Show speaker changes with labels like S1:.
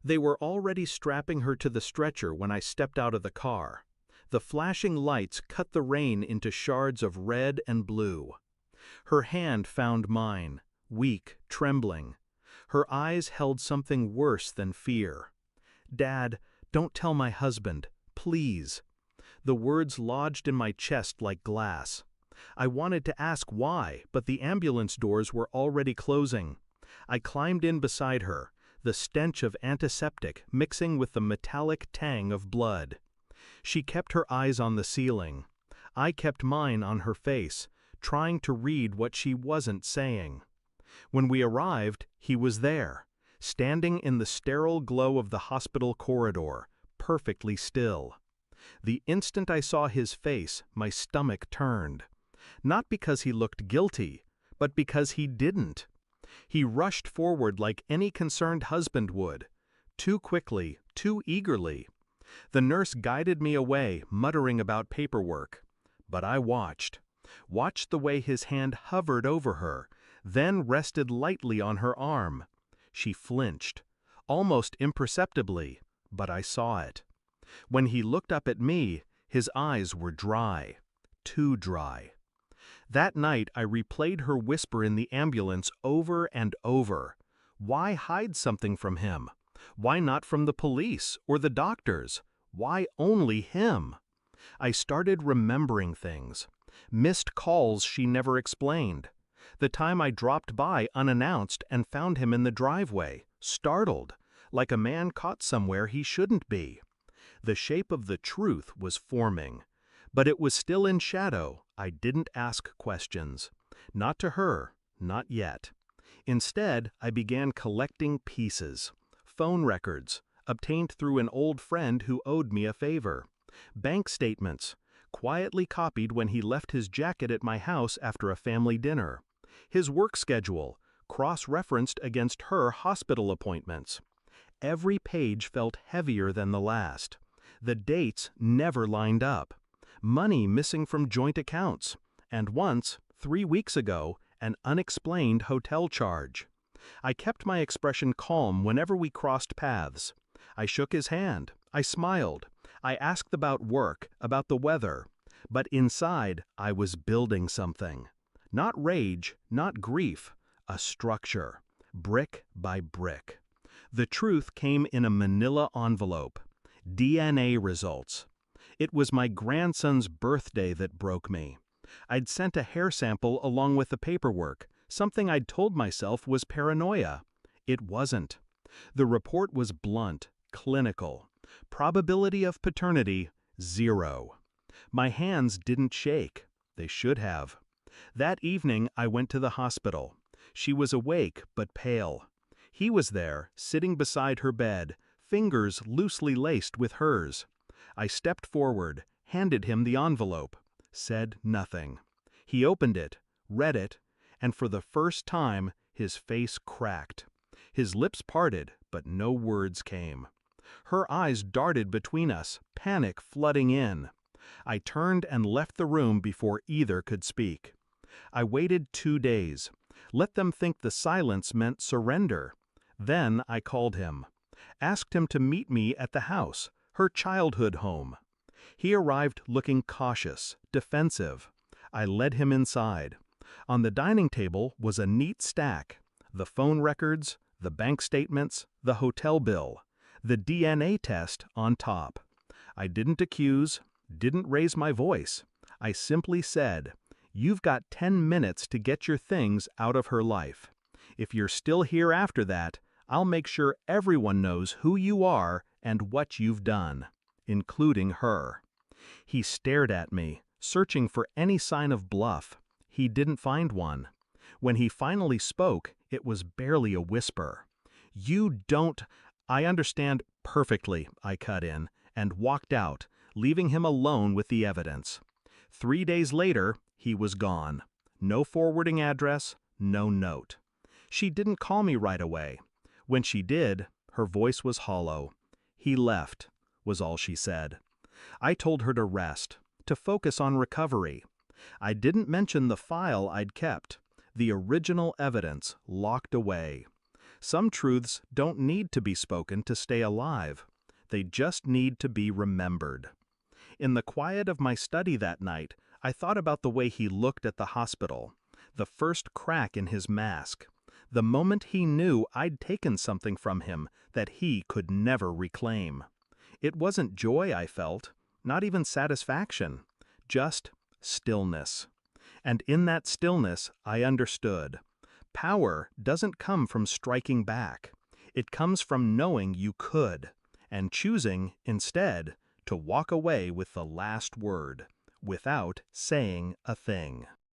S1: They were already strapping her to the stretcher when I stepped out of the car. The flashing lights cut the rain into shards of red and blue. Her hand found mine, weak, trembling. Her eyes held something worse than fear. "Dad, don't tell my husband, please." The words lodged in my chest like glass. I wanted to ask why, but the ambulance doors were already closing. I climbed in beside her, the stench of antiseptic mixing with the metallic tang of blood. She kept her eyes on the ceiling. I kept mine on her face, trying to read what she wasn't saying. When we arrived, he was there, standing in the sterile glow of the hospital corridor, perfectly still. The instant I saw his face, my stomach turned. Not because he looked guilty, but because he didn't. He rushed forward like any concerned husband would, too quickly, too eagerly. The nurse guided me away, muttering about paperwork. But I watched the way his hand hovered over her, then rested lightly on her arm. She flinched, almost imperceptibly, but I saw it. When he looked up at me, his eyes were dry, too dry. That night I replayed her whisper in the ambulance over and over. Why hide something from him? Why not from the police or the doctors? Why only him? I started remembering things. Missed calls she never explained. The time I dropped by unannounced and found him in the driveway, startled, like a man caught somewhere he shouldn't be. The shape of the truth was forming. But it was still in shadow. I didn't ask questions. Not to her, not yet. Instead, I began collecting pieces. Phone records, obtained through an old friend who owed me a favor. Bank statements, quietly copied when he left his jacket at my house after a family dinner. His work schedule, cross-referenced against her hospital appointments. Every page felt heavier than the last. The dates never lined up. Money missing from joint accounts, and once, 3 weeks ago, an unexplained hotel charge. I kept my expression calm whenever we crossed paths. I shook his hand, I smiled, I asked about work, about the weather, but inside I was building something. Not rage, not grief, a structure, brick by brick. The truth came in a manila envelope. DNA results. It was my grandson's birthday that broke me. I'd sent a hair sample along with the paperwork, something I'd told myself was paranoia. It wasn't. The report was blunt, clinical. Probability of paternity, 0. My hands didn't shake. They should have. That evening I went to the hospital. She was awake but pale. He was there, sitting beside her bed, fingers loosely laced with hers. I stepped forward, handed him the envelope, said nothing. He opened it, read it, and for the first time his face cracked. His lips parted, but no words came. Her eyes darted between us, panic flooding in. I turned and left the room before either could speak. I waited 2 days. Let them think the silence meant surrender. Then I called him. Asked him to meet me at the house, her childhood home. He arrived looking cautious, defensive. I led him inside. On the dining table was a neat stack. The phone records, the bank statements, the hotel bill, the DNA test on top. I didn't accuse, didn't raise my voice. I simply said, "You've got 10 minutes to get your things out of her life. If you're still here after that, I'll make sure everyone knows who you are and what you've done, including her." He stared at me, searching for any sign of bluff. He didn't find one. When he finally spoke, it was barely a whisper. "You don't—" "I understand perfectly," I cut in, and walked out, leaving him alone with the evidence. 3 days later, he was gone. No forwarding address, no note. She didn't call me right away. When she did, her voice was hollow. "He left," was all she said. I told her to rest, to focus on recovery. I didn't mention the file I'd kept, the original evidence locked away. Some truths don't need to be spoken to stay alive. They just need to be remembered. In the quiet of my study that night, I thought about the way he looked at the hospital, the first crack in his mask, the moment he knew I'd taken something from him that he could never reclaim. It wasn't joy I felt, not even satisfaction, just stillness. And in that stillness, I understood. Power doesn't come from striking back. It comes from knowing you could, and choosing, instead, to walk away with the last word, without saying a thing.